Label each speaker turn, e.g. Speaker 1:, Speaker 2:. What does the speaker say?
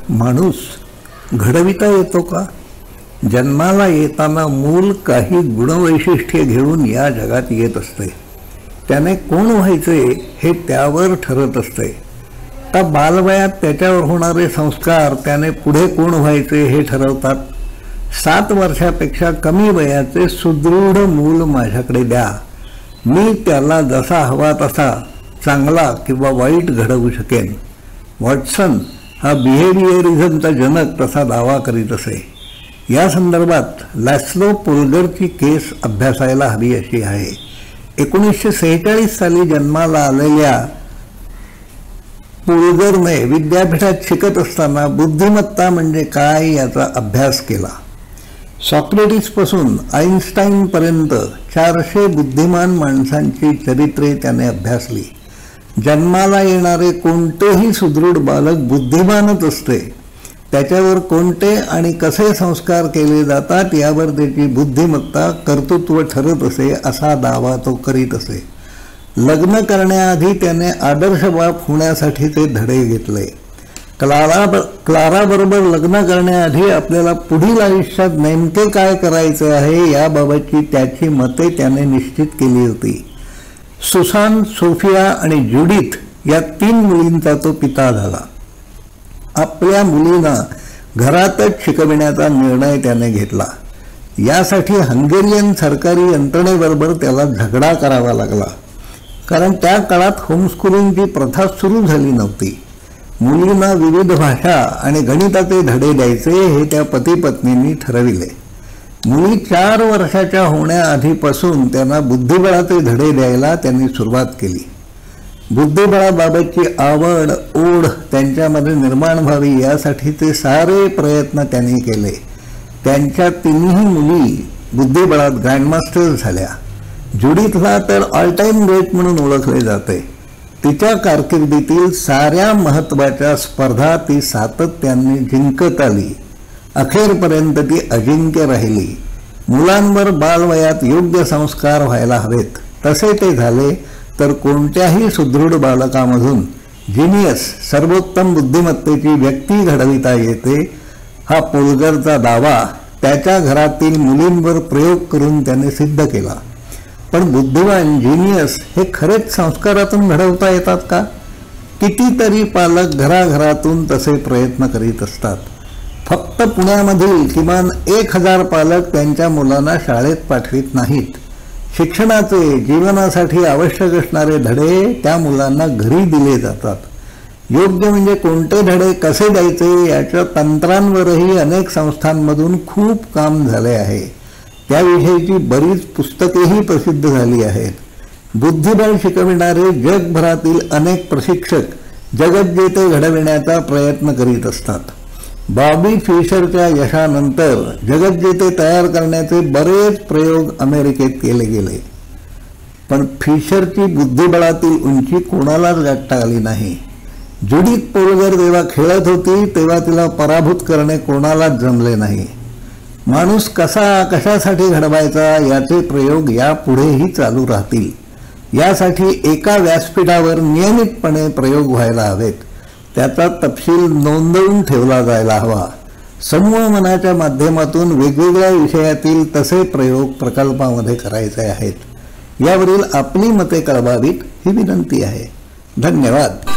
Speaker 1: माणूस घडविता येतो का? जन्माला येताना मूल काही गुणवैशिष्ट्ये घेऊन या जगात येत असते. त्याने कोण व्हायचे हे त्यावर ठरत असते. तर बालवयात त्याच्यावर होणारे संस्कार त्याने पुढे कोण व्हायचे हे ठरवतात. 7 वर्षापेक्षा कमी वयाचे सुदृढ मूल माझ्याकडे द्या, मी त्याला जसा हवा तसा चांगला किंवा वाईट घडवू शकेन. वॉटसन हा बिहेवियरिझमचा जनक तसा दावा करीत असे. या संदर्भात लॅस्लो पोलगरची केस अभ्यासायला हवी अशी आहे. 1946 साली जन्माला आलेल्या पोलगरने विद्यापीठात शिकत असताना बुद्धिमत्ता म्हणजे काय याचा अभ्यास केला. सॉक्रेटिसपासून आईन्स्टाईनपर्यंत 400 बुद्धिमान माणसांची चरित्रे त्याने अभ्यासली. जन्माला येणारे कोणतेही सुदृढ बालक बुद्धिमानच असते. त्याच्यावर कोणते आणि कसे संस्कार केले जातात यावर त्याची बुद्धिमत्ता कर्तृत्व ठरत असे असा दावा तो करीत असे. लग्न करण्याआधी त्याने आदर्श बाप होण्यासाठीचे धडे घेतले. क्लाराबरोबर लग्न करण्याआधी आपल्याला पुढील आयुष्यात नेमके काय करायचे आहे याबाबतची त्याची मते त्याने निश्चित केली होती. सुसान, सोफिया आणि ज्युडिथ या 3 मुलींचा तो पिता झाला. आपल्या मुलींना घरातच शिकविण्याचा निर्णय त्याने घेतला. यासाठी हंगेरियन सरकारी यंत्रणेबरोबर त्याला झगडा करावा लागला, कारण त्या काळात होमस्कूलिंगची प्रथा सुरू झाली नव्हती. मुलींना विविध भाषा आणि गणिताचे धडे द्यायचे हे त्या पती पत्नींनी ठरविले. मुली 4 वर्षाच्या होण्याआधीपासून त्यांना बुद्धिबळाचे धडे द्यायला त्यांनी सुरुवात केली. बुद्धिबळाबाबतची आवड ओढ त्यांच्यामध्ये निर्माण व्हावी यासाठीचे सारे प्रयत्न त्यांनी केले. त्यांच्या 3ही मुली बुद्धिबळात ग्रँडमास्टर झाल्या. ज्युडिथला तर ऑल टाईम ग्रेट म्हणून ओळखले जाते. तिच्या कारकिर्दीतील साऱ्या महत्त्वाच्या स्पर्धा ती सातत्याने जिंकत आली. अखेरपर्यंत ती अजिंक्य राहिली. मुलांवर बालवयात योग्य संस्कार व्हायला हवेत, तसे ते झाले तर कोणत्याही सुदृढ बालकामधून जिनियस सर्वोत्तम बुद्धिमत्तेची व्यक्ती घडविता येते. हा पोलगरचा दावा त्याच्या घरातील मुलींवर प्रयोग करून त्याने सिद्ध केला. पण बुद्धिमान जिनियस हे खरेच संस्कारातून घडवता येतात का? कितीतरी पालक घराघरातून तसे प्रयत्न करीत असतात. फक्त पुण्यामधील किमान 1000 पालक त्यांच्या मुलांना शाळेत पाठवित नाहीत. शिक्षणाचे जीवनासाठी आवश्यक असणारे धडे त्या मुलांना घरी दिले जातात. योग्य म्हणजे कोणते धडे कसे द्यायचे याच्या तंत्रांवरही अनेक संस्थांमधून खूप काम झाले आहे. त्याविषयीची बरीच पुस्तकेही प्रसिद्ध झाली आहेत. बुद्धिबळ शिकविणारे जगभरातील अनेक प्रशिक्षक जगज्जेते घडविण्याचा प्रयत्न करीत असतात. बॉबी फिशरच्या यशानंतर जगज्जेते तयार करण्याचे बरेच प्रयोग अमेरिकेत केले गेले, पण फिशरची बुद्धिबळातील उंची कोणालाच गाठता आली नाही. ज्युडिथ पोलगर जेव्हा खेळत होती तेव्हा तिला पराभूत करणे कोणालाच जमले नाही. माणूस कशासाठी घडवायचा याचे प्रयोग यापुढेही चालू राहतील. यासाठी एका व्यासपीठावर नियमितपणे प्रयोग व्हायला हवेत. त्याचा तपशील नोंदवून ठेवला जायला हवा. समूह मनाच्या माध्यमातून वेगवेगळ्या विषयातील तसे प्रयोग प्रकल्पामध्ये करायचे आहेत. यावरील आपली मते कळवावीत ही विनंती आहे. धन्यवाद.